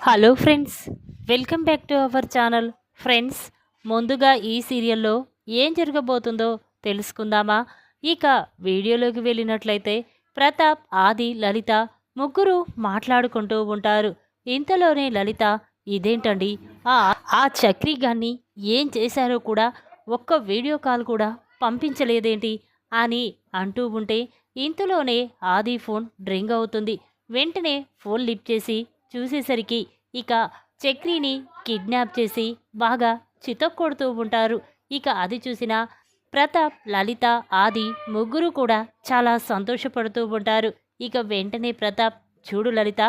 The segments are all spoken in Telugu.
Hello friends, welcome back to our channel. Friends, ముందుగా ఈ సీరియల్లో ఏం జరగబోతుందో తెలుసుకుందామా? ఇక వీడియోలోకి వెళ్ళినట్లయితే ప్రతాప్, ఆది, లలిత ముగ్గురు మాట్లాడుకుంటూ ఉంటారు. ఇంతలోనే లలిత, ఇదేంటండి, ఆ ఆ చక్రి గాన్ని ఏం చేశారో కూడా ఒక్క వీడియో కాల్ కూడా పంపించలేదేంటి అని అంటూ ఉంటే ఇంతలోనే ఆది ఫోన్ రింగ్ అవుతుంది. వెంటనే ఫోన్ లిఫ్ట్ చేసి చూసేసరికి ఇక చక్రిని కిడ్నాప్ చేసి బాగా చితక్కొడుతూ ఉంటారు. ఇక అది చూసిన ప్రతాప్, లలిత, ఆది ముగ్గురు కూడా చాలా సంతోషపడుతూ ఉంటారు. ఇక వెంటనే ప్రతాప్, చూడు లలిత,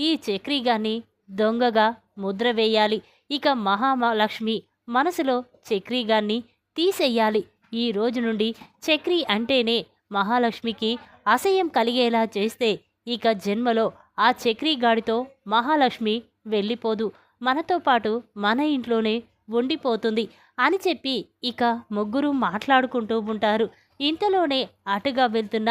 ఈ చక్రి గాన్ని దొంగగా ముద్ర వేయాలి. ఇక మహాలక్ష్మి మనసులో చక్రి గాన్ని తీసేయాలి. ఈ రోజు నుండి చక్రి అంటేనే మహాలక్ష్మికి అసహ్యం కలిగేలా చేస్తే ఇక జన్మలో ఆ చక్రి గాడితో మహాలక్ష్మి వెళ్ళిపోదు, మనతో పాటు మన ఇంట్లోనే ఉండిపోతుంది అని చెప్పి ఇక ముగ్గురు మాట్లాడుకుంటూ ఉంటారు. ఇంతలోనే అటుగా వెళ్తున్న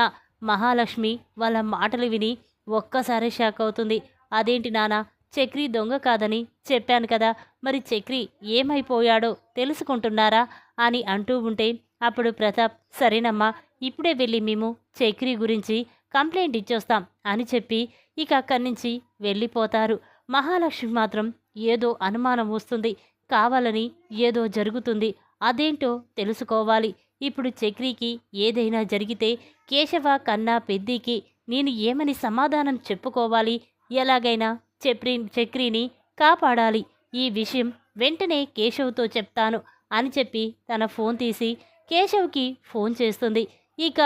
మహాలక్ష్మి వాళ్ళ మాటలు విని ఒక్కసారి షాక్ అవుతుంది. అదేంటి నాన్న, చక్రి దొంగ కాదని చెప్పాను కదా, మరి చక్రి ఏమైపోయాడో తెలుసుకుంటున్నారా అని అంటూ ఉంటే అప్పుడు ప్రతాప్, సరేనమ్మా, ఇప్పుడే వెళ్ళి మేము చక్రి గురించి కంప్లైంట్ ఇచ్చొస్తాం అని చెప్పి ఇక అక్కడి నుంచి వెళ్ళిపోతారు. మహాలక్ష్మి మాత్రం ఏదో అనుమానం వస్తుంది, కావాలని ఏదో జరుగుతుంది, అదేంటో తెలుసుకోవాలి. ఇప్పుడు చక్రికి ఏదైనా జరిగితే కేశవ కన్నా పెద్దికి నేను ఏమని సమాధానం చెప్పుకోవాలి? ఎలాగైనా చక్రిని కాపాడాలి. ఈ విషయం వెంటనే కేశవ్తో చెప్తాను అని చెప్పి తన ఫోన్ తీసి కేశవ్కి ఫోన్ చేస్తుంది. ఇక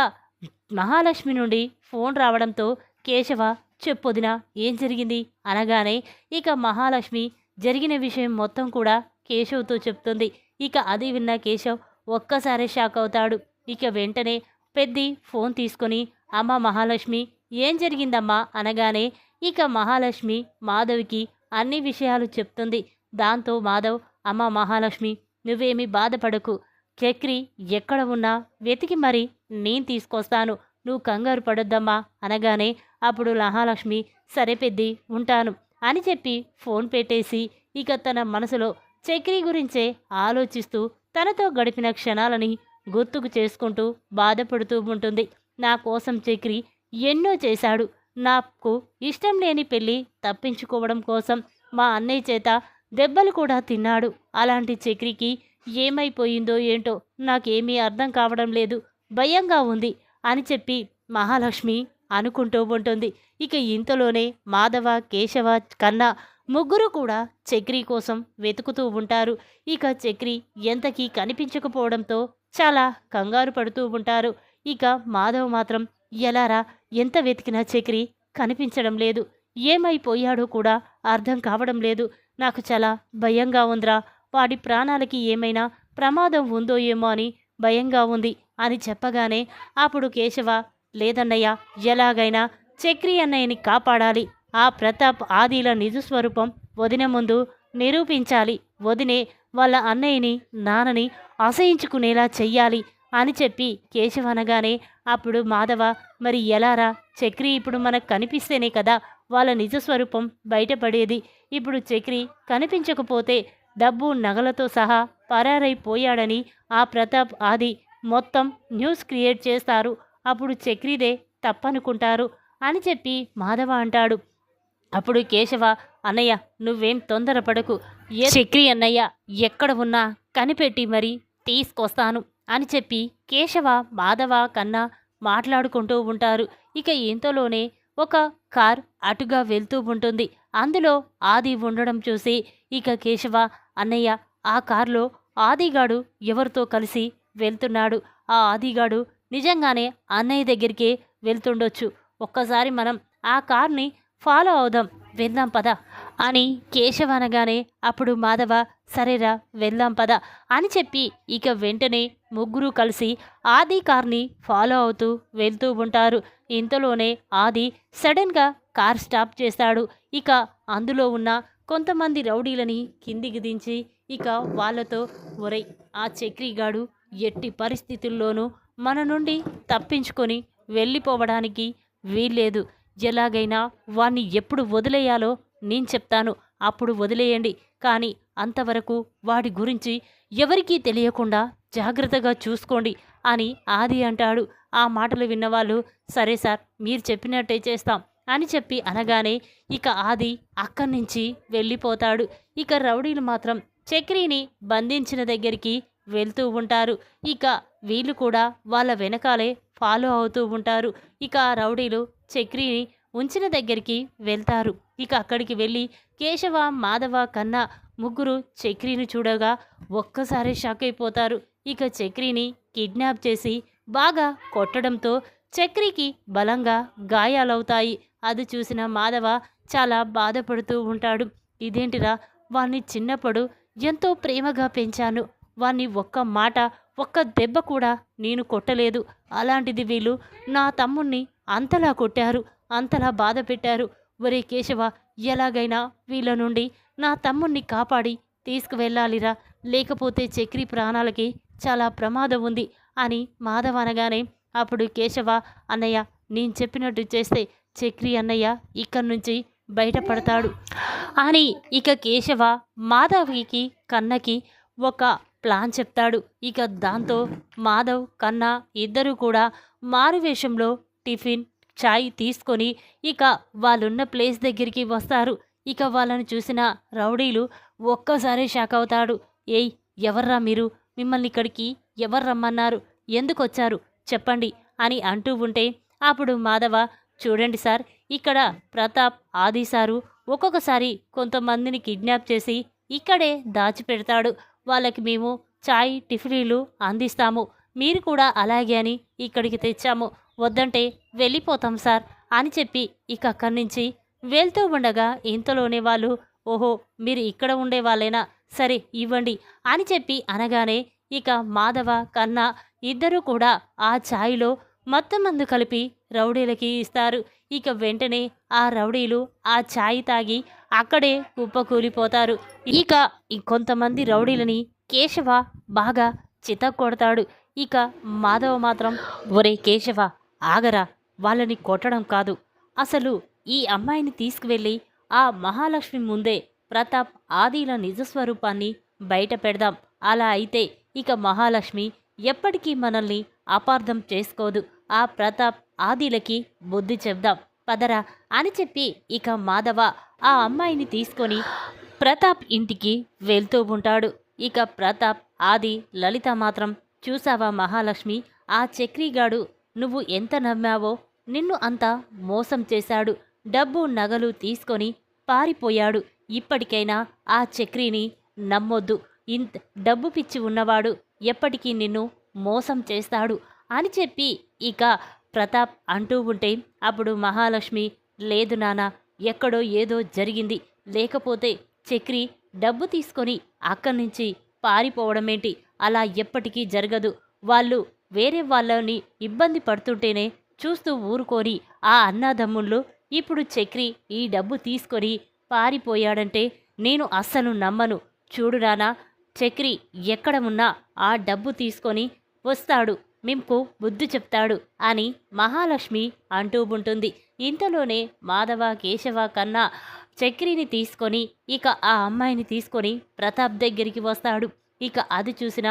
మహాలక్ష్మి నుండి ఫోన్ రావడంతో కేశవ, చెప్పొదినా, ఏం జరిగింది అనగానే ఇక మహాలక్ష్మి జరిగిన విషయం మొత్తం కూడా కేశవ్తో చెప్తుంది. ఇక అది విన్న కేశవ్ ఒక్కసారి షాక్ అవుతాడు. ఇక వెంటనే పెద్ది ఫోన్ తీసుకొని, అమ్మ మహాలక్ష్మి, ఏం జరిగిందమ్మా అనగానే ఇక మహాలక్ష్మి మాధవ్కి అన్ని విషయాలు చెప్తుంది. దాంతో మాధవ్, అమ్మ మహాలక్ష్మి, నువ్వేమీ బాధపడకు, చక్రి ఎక్కడ ఉన్నా వెతికి మరి నేను తీసుకొస్తాను, నువ్వు కంగారు పడొద్దమ్మా అనగానే అప్పుడు మహాలక్ష్మి, సరే పెద్ది, ఉంటాను అని చెప్పి ఫోన్ పెట్టేసి ఇక తన మనసులో చక్రి గురించే ఆలోచిస్తూ తనతో గడిపిన క్షణాలని గుర్తుకు చేసుకుంటూ బాధపడుతూ ఉంటుంది. నా కోసం చక్రి ఎన్నో చేశాడు, నాకు ఇష్టం లేని పెళ్ళి తప్పించుకోవడం కోసం మా అన్నయ్య చేత దెబ్బలు కూడా తిన్నాడు. అలాంటి చక్రికి ఏమైపోయిందో ఏంటో నాకేమీ అర్థం కావడం లేదు, భయంగా ఉంది అని చెప్పి మహాలక్ష్మి అనుకుంటూ ఉంటుంది. ఇక ఇంతలోనే మాధవ, కేశవ, కన్నా ముగ్గురు కూడా చక్రి కోసం వెతుకుతూ ఉంటారు. ఇక చక్రి ఎంతకీ కనిపించకపోవడంతో చాలా కంగారు పడుతూ ఉంటారు. ఇక మాధవ్ మాత్రం, ఎలారా, ఎంత వెతికినా చక్రి కనిపించడం లేదు, ఏమైపోయాడో కూడా అర్థం కావడం లేదు, నాకు చాలా భయంగా ఉందిరా, వాడి ప్రాణాలకి ఏమైనా ప్రమాదం ఉందో ఏమో అని భయంగా ఉంది అని చెప్పగానే అప్పుడు కేశవ, లేదన్నయ్య, ఎలాగైనా చక్రి అన్నయ్యని కాపాడాలి, ఆ ప్రతాప్, ఆదిల నిజస్వరూపం వదిన ముందు నిరూపించాలి, వదినే వాళ్ళ అన్నయ్యని నాన్నని అసహించుకునేలా చెయ్యాలి అని చెప్పి కేశవ అనగానే అప్పుడు మాధవ, మరి ఎలారా, చక్రి ఇప్పుడు మనకు కనిపిస్తేనే కదా వాళ్ళ నిజస్వరూపం బయటపడేది, ఇప్పుడు చక్రి కనిపించకపోతే డబ్బు నగలతో సహా పరారైపోయాడని ఆ ప్రతాప్, ఆది మొత్తం న్యూస్ క్రియేట్ చేస్తారు, అప్పుడు చక్రిదే తప్పనుకుంటారు అని చెప్పి మాధవ అంటాడు. అప్పుడు కేశవ, అన్నయ్య, నువ్వేం తొందరపడకు, చక్రి అన్నయ్య ఎక్కడ ఉన్నా కనిపెట్టి మరి తీసుకొస్తాను అని చెప్పి కేశవ, మాధవ, కన్నా మాట్లాడుకుంటూ ఉంటారు. ఇక ఇంతలోనే ఒక కార్ అటుగా వెళ్తూ ఉంటుంది. అందులో ఆది ఉండడం చూసి ఇక కేశవ, అన్నయ్య, ఆ కార్లో ఆదిగాడు ఎవరితో కలిసి వెళ్తున్నాడు, ఆ ఆదిగాడు నిజంగానే అన్నయ్య దగ్గరికే వెళ్తుండొచ్చు, ఒక్కసారి మనం ఆ కార్ని ఫాలో అవుదాం, వెళ్దాం పద అని కేశవ అనగానే అప్పుడు మాధవ, సరేరా వెళ్దాం పద అని చెప్పి ఇక వెంటనే ముగ్గురు కలిసి ఆది కార్ని ఫాలో అవుతూ వెళ్తూ ఉంటారు. ఇంతలోనే ఆది సడన్గా కార్ స్టాప్ చేస్తాడు. ఇక అందులో ఉన్న కొంతమంది రౌడీలని కిందికి దించి ఇక వాళ్ళతో, ఒరై, ఆ చక్రిగాడు ఎట్టి పరిస్థితుల్లోనూ మన నుండి తప్పించుకొని వెళ్ళిపోవడానికి వీల్లేదు, ఎలాగైనా వాణ్ణి ఎప్పుడు వదిలేయాలో నేను చెప్తాను, అప్పుడు వదిలేయండి. కానీ అంతవరకు వాడి గురించి ఎవరికీ తెలియకుండా జాగ్రత్తగా చూసుకోండి అని ఆది అంటాడు. ఆ మాటలు విన్నవాళ్ళు సరే సార్ మీరు చెప్పినట్టే చేస్తాం అని చెప్పి అనగానే ఇక ఆది అక్కడి నుంచి వెళ్ళిపోతాడు. ఇక రౌడీలు మాత్రం చక్రిని బంధించిన దగ్గరికి వెళ్తూ ఉంటారు. ఇక వీళ్ళు కూడా వాళ్ళ వెనకాలే ఫాలో అవుతూ ఉంటారు. ఇక ఆ రౌడీలు చక్రిని ఉంచిన దగ్గరికి వెళ్తారు. ఇక అక్కడికి వెళ్ళి కేశవ, మాధవ, కన్నా ముగ్గురు చక్రిని చూడగా ఒక్కసారి షాక్ అయిపోతారు. ఇక చక్రిని కిడ్నాప్ చేసి బాగా కొట్టడంతో చక్రికి బలంగా గాయాలవుతాయి. అది చూసిన మాధవ చాలా బాధపడుతూ ఉంటాడు. ఇదేంటిరా, వాణ్ణి చిన్నప్పుడు ఎంతో ప్రేమగా పెంచాను. వాణ్ణి ఒక్క మాట ఒక్క దెబ్బ కూడా నేను కొట్టలేదు. అలాంటిది వీళ్ళు నా తమ్ముణ్ణి అంతలా కొట్టారు, అంతలా బాధ పెట్టారు. ఒరే కేశవ, ఎలాగైనా వీళ్ళ నుండి నా తమ్ముణ్ణి కాపాడి తీసుకువెళ్ళాలిరా, లేకపోతే చక్రి ప్రాణాలకి చాలా ప్రమాదం ఉంది అని మాధవ అనగానే అప్పుడు కేశవ, అన్నయ్య నేను చెప్పినట్టు చేస్తే చక్రి అన్నయ్య ఇక్కడి నుంచి బయటపడతాడు అని ఇక కేశవ మాధవ్కి, కన్నకి ఒక ప్లాన్ చెప్తాడు. ఇక దాంతో మాధవ్, కన్నా ఇద్దరు కూడా మారువేషంలో టిఫిన్, చాయ్ తీసుకొని ఇక వాళ్ళున్న ప్లేస్ దగ్గరికి వస్తారు. ఇక వాళ్ళని చూసిన రౌడీలు ఒక్కసారి షాక్ అవుతాడు. ఏయ్, ఎవర్రా మీరు? మిమ్మల్ని ఇక్కడికి ఎవరు రమ్మన్నారు? ఎందుకు వచ్చారు చెప్పండి అని అంటూ ఉంటే అప్పుడు మాధవ, చూడండి సార్, ఇక్కడ ప్రతాప్, ఆది సారు ఒక్కొక్కసారి కొంతమందిని కిడ్నాప్ చేసి ఇక్కడే దాచిపెడతాడు. వాళ్ళకి మేము చాయ్, టిఫిన్లు అందిస్తాము. మీరు కూడా అలాగే అని ఇక్కడికి తెచ్చాము. వద్దంటే వెళ్ళిపోతాం సార్ అని చెప్పి ఇక అక్కడి నుంచి వెళ్తూ ఉండగా ఇంతలోనే వాళ్ళు, ఓహో మీరు ఇక్కడ ఉండే వాళ్ళేనా, సరే ఇవ్వండి అని చెప్పి అనగానే ఇక మాధవ, కన్నా ఇద్దరూ కూడా ఆ ఛాయ్లో మొత్తం మందు కలిపి రౌడీలకి ఇస్తారు. ఇక వెంటనే ఆ రౌడీలు ఆ ఛాయ్ తాగి అక్కడే కుప్పకూలిపోతారు. ఇక కొంతమంది రౌడీలని కేశవ బాగా చితక్కొడతాడు. ఇక మాధవ మాత్రం, ఒరే కేశవ ఆగరా, వాళ్ళని కొట్టడం కాదు, అసలు ఈ అమ్మాయిని తీసుకువెళ్ళి ఆ మహాలక్ష్మి ముందే ప్రతాప్, ఆదిల నిజస్వరూపాన్ని బయట పెడదాం. అలా అయితే ఇక మహాలక్ష్మి ఎప్పటికీ మనల్ని అపార్థం చేసుకోదు. ఆ ప్రతాప్, ఆదిలకి బుద్ధి చెప్దాం పదరా అని చెప్పి ఇక మాధవ ఆ అమ్మాయిని తీసుకొని ప్రతాప్ ఇంటికి వెళ్తూ ఉంటాడు. ఇక ప్రతాప్, ఆది, లలిత మాత్రం, చూసావా మహాలక్ష్మి, ఆ చక్రిగాడు నువ్వు ఎంత నమ్మావో నిన్ను అంతా మోసం చేశాడు. డబ్బు, నగలు తీసుకొని పారిపోయాడు. ఇప్పటికైనా ఆ చక్రిని నమ్మొద్దు. ఇంత డబ్బు పిచ్చి ఉన్నవాడు ఎప్పటికీ నిన్ను మోసం చేస్తాడు అని చెప్పి ఇక ప్రతాప్ అంటూ ఉంటే అప్పుడు మహాలక్ష్మి, లేదు నాన్న, ఎక్కడో ఏదో జరిగింది, లేకపోతే చక్రి డబ్బు తీసుకొని అక్కడి నుంచి పారిపోవడమేంటి, అలా ఎప్పటికీ జరగదు. వాళ్ళు వేరే వాళ్ళని ఇబ్బంది పడుతుంటేనే చూస్తూ ఊరుకొని ఆ అన్నాదమ్ముళ్ళు ఇప్పుడు చక్రి ఈ డబ్బు తీసుకొని పారిపోయాడంటే నేను అస్సలు నమ్మను. చూడు నాన్న, చక్రి ఎక్కడ ఉన్నా ఆ డబ్బు తీసుకొని వస్తాడు, మీకు బుద్ధి చెప్తాడు అని మహాలక్ష్మి అంటూ ఉంటుంది. ఇంతలోనే మాధవ, కేశవ, కన్నా చక్రిని తీసుకొని ఇక ఆ అమ్మాయిని తీసుకొని ప్రతాప్ దగ్గరికి వస్తాడు. ఇక అది చూసిన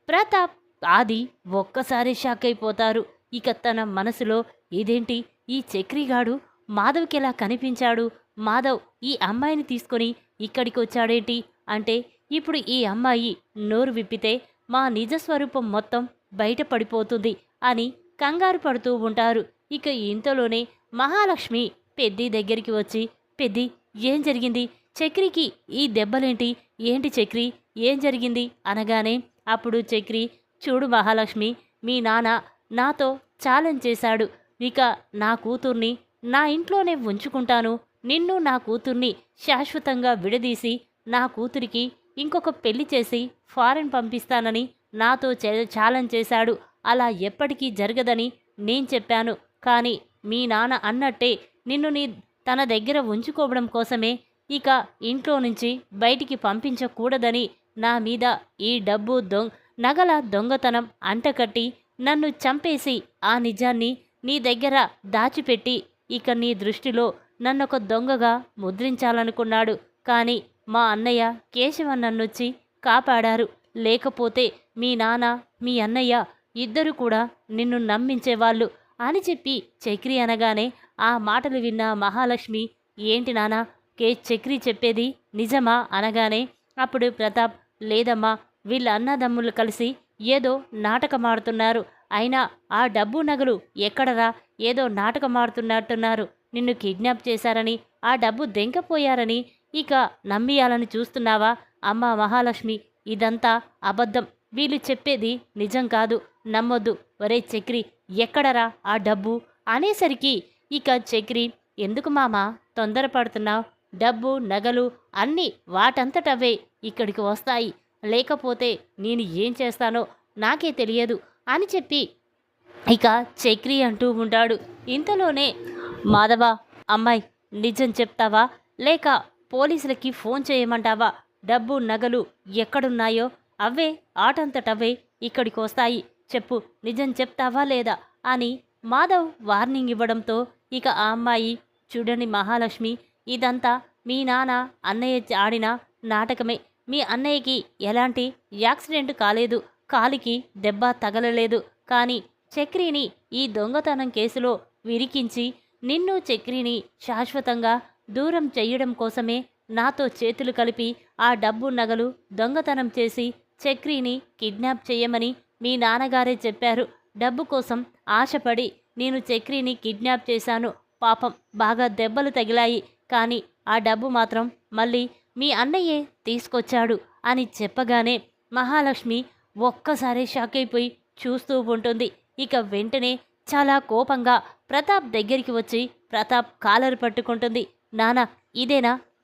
ప్రతాప్, ఆది ఒక్కసారి షాక్ అయిపోతారు. ఇక తన మనసులో, ఇదేంటి ఈ చక్రిగాడు మాధవ్కి ఎలా కనిపించాడు, మాధవ్ ఈ అమ్మాయిని తీసుకొని ఇక్కడికి వచ్చాడేంటి అంటే ఇప్పుడు ఈ అమ్మాయి నోరు విప్పితే మా నిజస్వరూపం మొత్తం బయటపడిపోతుంది అని కంగారు పడుతూ ఉంటారు. ఇక ఇంతలోనే మహాలక్ష్మి పెద్ది దగ్గరికి వచ్చి, పెద్ది ఏం జరిగింది, చక్రికి ఈ దెబ్బలేంటి, ఏంటి చక్రి ఏం జరిగింది అనగానే అప్పుడు చక్రి, చూడు మహాలక్ష్మి, మీ నాన్న నాతో ఛాలెంజ్ చేశాడు. ఇక నా కూతుర్ని నా ఇంట్లోనే ఉంచుకుంటాను, నిన్ను నా కూతుర్ని శాశ్వతంగా విడదీసి నా కూతురికి ఇంకొక పెళ్లి చేసి ఫారెన్ పంపిస్తానని నాతో ఛాలెంజ్ చేశాడు. అలా ఎప్పటికీ జరగదని నేను చెప్పాను. కానీ మీ నాన్న అన్నట్టే నిన్ను తన దగ్గర ఉంచుకోవడం కోసమే ఇక ఇంట్లో నుంచి బయటికి పంపించకూడదని నా మీద ఈ డబ్బు నగల దొంగతనం అంటకట్టి నన్ను చంపేసి ఆ నిజాన్ని నీ దగ్గర దాచిపెట్టి ఇక నీ దృష్టిలో నన్నొక దొంగగా ముద్రించాలనుకున్నాడు. కానీ మా అన్నయ్య కేశవ నన్నొచ్చి కాపాడారు. లేకపోతే మీ నాన్న మీ అన్నయ్య ఇద్దరు కూడా నిన్ను నమ్మించేవాళ్ళు అని చెప్పి చక్రి అనగానే ఆ మాటలు విన్న మహాలక్ష్మి, ఏంటి నాన్న చక్రి చెప్పేది నిజమా అనగానే అప్పుడు ప్రతాప్, లేదమ్మా, వీళ్ళ అన్నదమ్ములు కలిసి ఏదో నాటకమాడుతున్నారు. అయినా ఆ డబ్బు నగలు ఎక్కడరా, ఏదో నాటకమాడుతున్నట్టున్నారు. నిన్ను కిడ్నాప్ చేశారని, ఆ డబ్బు దెంకపోయారని ఇక నమ్మియాలని చూస్తున్నావా? అమ్మా మహాలక్ష్మి, ఇదంతా అబద్ధం. వీళ్ళు చెప్పేది నిజం కాదు, నమ్మొద్దు. ఒరే చక్రి, ఎక్కడరా ఆ డబ్బు అనేసరికి ఇక చక్రి, ఎందుకు మామా తొందరపడుతున్నావు? డబ్బు నగలు అన్నీ వాటంతటవే ఇక్కడికి వస్తాయి. లేకపోతే నేను ఏం చేస్తానో నాకే తెలియదు అని చెప్పి ఇక చక్రి అంటూ ఉంటాడు. ఇంతలోనే మాధవ, అమ్మాయి నిజం చెప్తావా లేక పోలీసులకి ఫోన్ చేయమంటావా? డబ్బు నగలు ఎక్కడున్నాయో అవే ఆటంతటవే ఇక్కడికి వస్తాయి. చెప్పు, నిజం చెప్తావా లేదా అని మాధవ్ వార్నింగ్ ఇవ్వడంతో ఇక ఆ అమ్మాయి, చూడండి మహాలక్ష్మి, ఇదంతా మీ నాన్న అన్నయ్య ఆడిన నాటకమే. మీ అన్నయ్యకి ఎలాంటి యాక్సిడెంట్ కాలేదు, కాలికి దెబ్బ తగలలేదు. కానీ చక్రిని ఈ దొంగతనం కేసులో విరికించి నిన్ను చక్రిని శాశ్వతంగా దూరం చెయ్యడం కోసమే నాతో చేతులు కలిపి ఆ డబ్బు నగలు దొంగతనం చేసి చక్రిని కిడ్నాప్ చేయమని మీ నాన్నగారే చెప్పారు. డబ్బు కోసం ఆశపడి నేను చక్రిని కిడ్నాప్ చేశాను. పాపం బాగా దెబ్బలు తగిలాయి. కానీ ఆ డబ్బు మాత్రం మళ్ళీ మీ అన్నయ్యే తీసుకొచ్చాడు అని చెప్పగానే మహాలక్ష్మి ఒక్కసారి షాక్ అయిపోయి చూస్తూ ఉంటుంది. ఇక వెంటనే చాలా కోపంగా ప్రతాప్ దగ్గరికి వచ్చి ప్రతాప్ కాలర్ పట్టుకుంటుంది. నానా,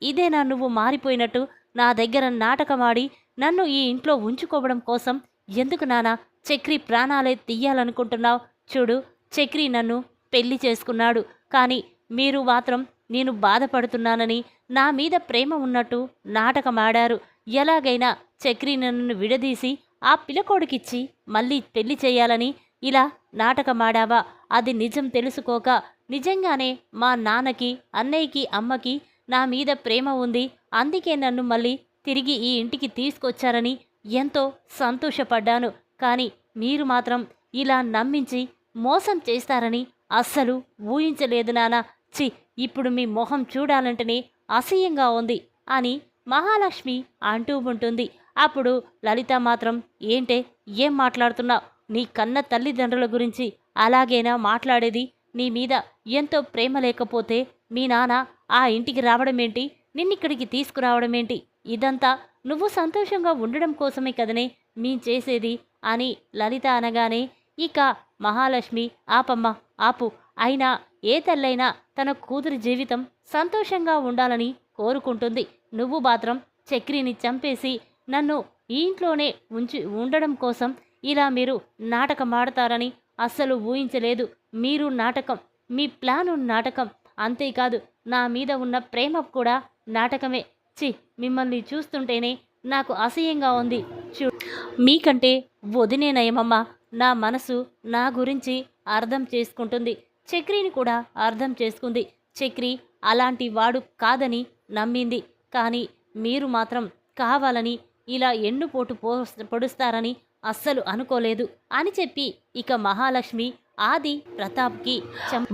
ఇదేనా నువ్వు మారిపోయినట్టు నా దగ్గర నాటకమాడి నన్ను ఈ ఇంట్లో ఉంచుకోవడం కోసం ఎందుకు నానా చక్రి ప్రాణాలే తీయాలనుకుంటున్నావు? చూడు, చక్రి నన్ను పెళ్లి చేసుకున్నాడు. కానీ మీరు మాత్రం నేను బాధపడుతున్నానని, నా మీద ప్రేమ ఉన్నట్టు నాటకమాడారు. ఎలాగైనా చక్రి నన్ను విడదీసి ఆ పిల్లకోడికిచ్చి మళ్ళీ పెళ్లి చేయాలని ఇలా నాటకమాడావా? అది నిజం తెలుసుకోక నిజంగానే మా నాన్నకి, అన్నయ్యకి, అమ్మకి నా మీద ప్రేమ ఉంది, అందుకే నన్ను మళ్ళీ తిరిగి ఈ ఇంటికి తీసుకొచ్చారని ఎంతో సంతోషపడ్డాను. కానీ మీరు మాత్రం ఇలా నమ్మించి మోసం చేస్తారని అస్సలు ఊహించలేదు నాన్న. చి, ఇప్పుడు మీ మొహం చూడాలంటేనే అసహ్యంగా ఉంది అని మహాలక్ష్మి అంటూ ఉంటుంది. అప్పుడు లలిత మాత్రం, ఏంటే ఏం మాట్లాడుతున్నావు? నీ కన్న తల్లిదండ్రుల గురించి అలాగేనా మాట్లాడేది? నీ మీద ఎంతో ప్రేమ లేకపోతే మీ నాన్న ఆ ఇంటికి రావడమేంటి, నిన్నిక్కడికి తీసుకురావడమేంటి? ఇదంతా నువ్వు సంతోషంగా ఉండడం కోసమే కదనే మీ చేసేది అని లలిత అనగానే ఇక మహాలక్ష్మి, ఆపమ్మ ఆపు. అయినా ఏ తల్లైనా తన కూతురి జీవితం సంతోషంగా ఉండాలని కోరుకుంటుంది. నువ్వు మాత్రం చక్రిని చంపేసి నన్ను ఈ ఇంట్లోనే ఉండడం కోసం ఇలా మీరు నాటకం ఆడతారని అస్సలు ఊహించలేదు. మీరు నాటకం, మీ ప్లాను నాటకం. అంతేకాదు నా మీద ఉన్న ప్రేమ కూడా నాటకమే. చి, మిమ్మల్ని చూస్తుంటేనే నాకు అసహ్యంగా ఉంది. మీకంటే వదినే నయమమ్మా. నా మనసు నా గురించి అర్థం చేసుకుంటుంది. చక్రిని కూడా అర్థం చేసుకుంది. చక్రి అలాంటి వాడు కాదని నమ్మింది. కానీ మీరు మాత్రం కావాలని ఇలా ఎన్నుపోటు పొడుస్తారని అస్సలు అనుకోలేదు అని చెప్పి ఇక మహాలక్ష్మి ఆది ప్రతాప్కి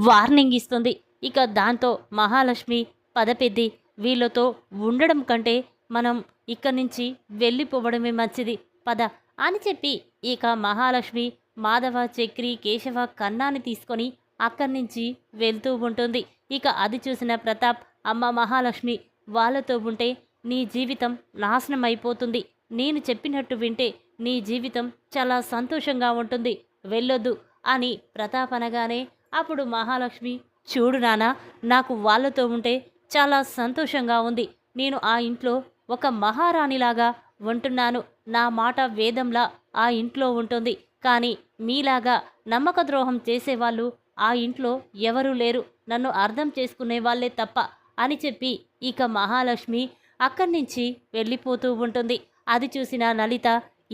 వార్నింగ్ ఇస్తుంది. ఇక దాంతో మహాలక్ష్మి, పదపెద్ది, వీళ్ళతో ఉండడం కంటే మనం ఇక్కడి నుంచి వెళ్ళిపోవడమే మంచిది, పద అని చెప్పి ఇక మహాలక్ష్మి మాధవ, చక్రి, కేశవ, కన్నాని తీసుకొని అక్కడి నుంచి వెళ్తూ ఉంటుంది. ఇక అది చూసిన ప్రతాప్, అమ్మ మహాలక్ష్మి, వాళ్ళతో ఉంటే నీ జీవితం నాశనం అయిపోతుంది. నేను చెప్పినట్టు వింటే నీ జీవితం చాలా సంతోషంగా ఉంటుంది, వెళ్ళొద్దు అని ప్రతాప్ అనగానే అప్పుడు మహాలక్ష్మి, చూడు నాన్న, నాకు వాళ్ళతో ఉంటే చాలా సంతోషంగా ఉంది. నేను ఆ ఇంట్లో ఒక మహారాణిలాగా ఉంటున్నాను. నా మాట వేదంలా ఆ ఇంట్లో ఉంటుంది. కానీ మీలాగా నమ్మక ద్రోహం చేసేవాళ్ళు ఆ ఇంట్లో ఎవరూ లేరు, నన్ను అర్థం చేసుకునే వాళ్ళే తప్ప అని చెప్పి ఇక మహాలక్ష్మి అక్కడి నుంచి వెళ్ళిపోతూ ఉంటుంది. అది చూసిన లలిత,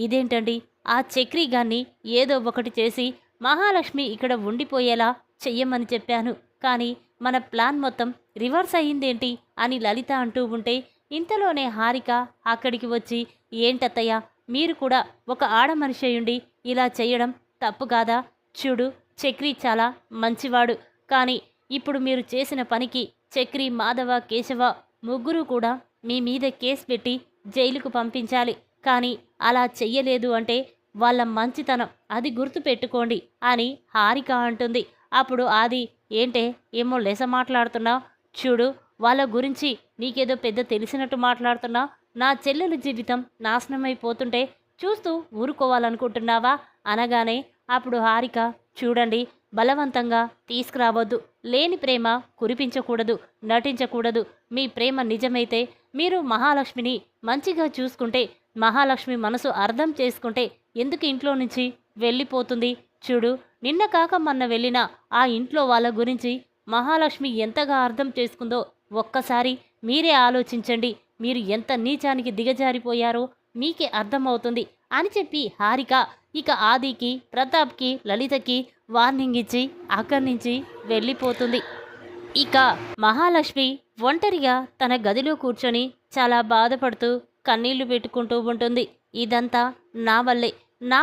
ఇదేంటండి, ఆ చక్రి గాన్ని ఏదో ఒకటి చేసి మహాలక్ష్మి ఇక్కడ ఉండిపోయేలా చెయ్యమని చెప్పాను, కానీ మన ప్లాన్ మొత్తం రివర్స్ అయ్యిందేంటి అని లలిత అంటూ ఉంటే ఇంతలోనే హారిక అక్కడికి వచ్చి, ఏంటత్తయ్య, మీరు కూడా ఒక ఆడ మనిషి అయ్యుండి ఇలా చేయడం తప్పు కాదా? చూడు, చక్రి చాలా మంచివాడు, కానీ ఇప్పుడు మీరు చేసిన పనికి చక్రి, మాధవ, కేశవ ముగ్గురు కూడా మీ మీద కేసు పెట్టి జైలుకు పంపించాలి. కానీ అలా చెయ్యలేదు అంటే వాళ్ళ మంచితనం అది గుర్తు పెట్టుకోండి అని హారిక అంటుంది. అప్పుడు ఆది, ఏంటే ఏమో లెస మాట్లాడుతున్నావు? చూడు, వాళ్ళ గురించి నీకేదో పెద్ద తెలిసినట్టు మాట్లాడుతున్నావు. నా చెల్లెల జీవితం నాశనమైపోతుంటే చూస్తూ ఊరుకోవాలనుకుంటున్నావా అనగానే అప్పుడు హారిక, చూడండి, బలవంతంగా తీసుకురావద్దు, లేని ప్రేమ కురిపించకూడదు, నటించకూడదు. మీ ప్రేమ నిజమైతే మీరు మహాలక్ష్మిని మంచిగా చూసుకుంటే, మహాలక్ష్మి మనసు అర్థం చేసుకుంటే ఎందుకు ఇంట్లో నుంచి వెళ్ళిపోతుంది? చూడు, నిన్న కాక మొన్న వెళ్ళిన ఆ ఇంట్లో వాళ్ళ గురించి మహాలక్ష్మి ఎంతగా అర్థం చేసుకుందో ఒక్కసారి మీరే ఆలోచించండి. మీరు ఎంత నీచానికి దిగజారిపోయారో మీకే అర్థమవుతుంది అని చెప్పి హారిక ఇక ఆదికి, ప్రతాప్కి, లలితకి వార్నింగ్ ఇచ్చి అక్కడి నుంచి వెళ్ళిపోతుంది. ఇక మహాలక్ష్మి ఒంటరిగా తన గదిలో కూర్చొని చాలా బాధపడుతూ కన్నీళ్లు పెట్టుకుంటూ ఉంటుంది. ఇదంతా నా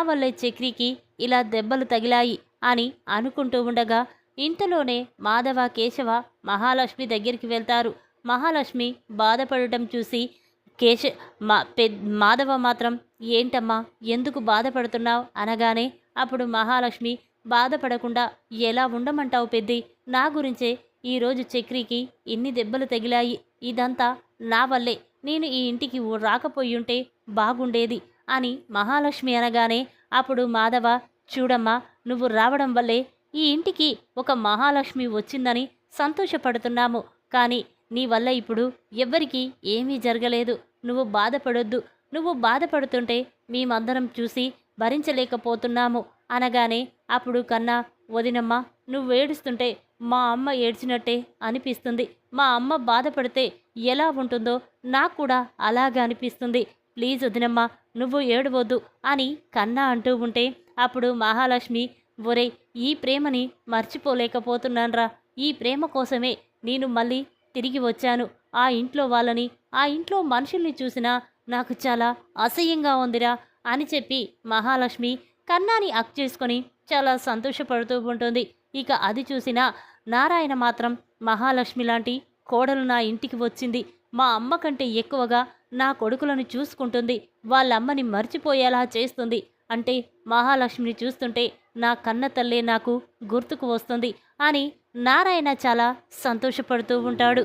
వల్లే చక్రికి ఇలా దెబ్బలు తగిలాయి అని అనుకుంటూ ఉండగా ఇంతలోనే మాధవ, కేశవ మహాలక్ష్మి దగ్గరికి వెళ్తారు. మహాలక్ష్మి బాధపడటం చూసి మాధవ మాత్రం, ఏంటమ్మా, ఎందుకు బాధపడుతున్నావు అనగానే అప్పుడు మహాలక్ష్మి, బాధపడకుండా ఎలా ఉండమంటావు పెద్ది? నా గురించే ఈరోజు చక్రికి ఇన్ని దెబ్బలు తగిలాయి. ఇదంతా నా వల్లే. నేను ఈ ఇంటికి రాకపోయుంటే బాగుండేది అని మహాలక్ష్మి అనగానే అప్పుడు మాధవ, చూడమ్మా, నువ్వు రావడం వల్లే ఈ ఇంటికి ఒక మహాలక్ష్మి వచ్చిందని సంతోషపడుతున్నాము. కానీ నీ వల్ల ఇప్పుడు ఎవ్వరికీ ఏమీ జరగలేదు. నువ్వు బాధపడొద్దు. నువ్వు బాధపడుతుంటే మేమందరం చూసి భరించలేకపోతున్నాము అనగానే అప్పుడు కన్నా, వదినమ్మ, నువ్వేడుస్తుంటే మా అమ్మ ఏడ్చినట్టే అనిపిస్తుంది. మా అమ్మ బాధపడితే ఎలా ఉంటుందో నాకు కూడా అలాగా అనిపిస్తుంది. ప్లీజ్ వదినమ్మ, నువ్వు ఏడవద్దు అని కన్నా అంటూ ఉంటే అప్పుడు మహాలక్ష్మి, ఒరే, ఈ ప్రేమని మర్చిపోలేకపోతున్నాన్రా. ఈ ప్రేమ కోసమే నేను మళ్ళీ తిరిగి వచ్చాను. ఆ ఇంట్లో వాళ్ళని, ఆ ఇంట్లో మనుషుల్ని చూసినా నాకు చాలా అసహ్యంగా ఉందిరా అని చెప్పి మహాలక్ష్మి కన్నాని అక్ చేసుకొని చాలా సంతోషపడుతూ ఉంటుంది. ఇక అది చూసిన నారాయణ మాత్రం, మహాలక్ష్మి లాంటి కోడలు నా ఇంటికి వచ్చింది, మా అమ్మ కంటే ఎక్కువగా నా కొడుకులను చూసుకుంటుంది, వాళ్ళమ్మని మర్చిపోయేలా చేస్తుంది అంటే మహాలక్ష్మిని చూస్తుంటే నా కన్న తల్లే నాకు గుర్తుకు వస్తుంది అని నారాయణ చాలా సంతోషపడుతూ ఉంటాడు.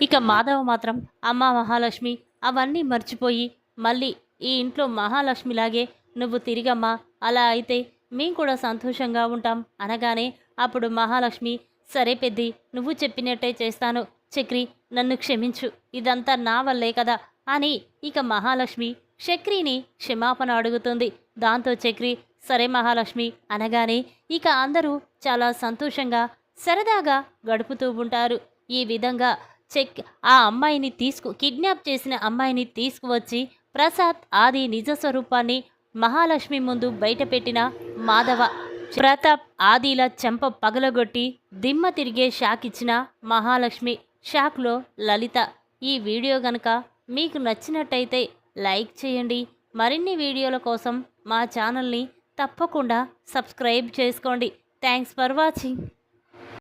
ఇక మాధవ మాత్రం, అమ్మ మహాలక్ష్మి, అవన్నీ మర్చిపోయి మళ్ళీ ఈ ఇంట్లో మహాలక్ష్మిలాగే నువ్వు తిరిగమ్మా, అలా అయితే మేము కూడా సంతోషంగా ఉంటాం అనగానే అప్పుడు మహాలక్ష్మి, సరే పెద్ది, నువ్వు చెప్పినట్టే చేస్తాను. చక్రి, నన్ను క్షమించు, ఇదంతా నా వల్లే కదా అని ఇక మహాలక్ష్మి చక్రిని క్షమాపణ అడుగుతుంది. దాంతో చక్రి, సరే మహాలక్ష్మి అనగానే ఇక అందరూ చాలా సంతోషంగా సరదాగా గడుపుతూ ఉంటారు. ఈ విధంగా ఆ అమ్మాయిని కిడ్నాప్ చేసిన అమ్మాయిని తీసుకువచ్చి ప్రసాద్, ఆది నిజ స్వరూపాన్ని మహాలక్ష్మి ముందు బయటపెట్టిన మాధవ, ప్రతాప్ ఆదిల చెంప పగలగొట్టి దిమ్మ తిరిగే షాక్ ఇచ్చిన మహాలక్ష్మి, షాక్లో లలిత. ఈ వీడియో గనక మీకు నచ్చినట్టయితే లైక్ చేయండి. మరిన్ని వీడియోల కోసం మా ఛానల్ని తప్పకుండా సబ్స్క్రైబ్ చేసుకోండి. Thanks for watching.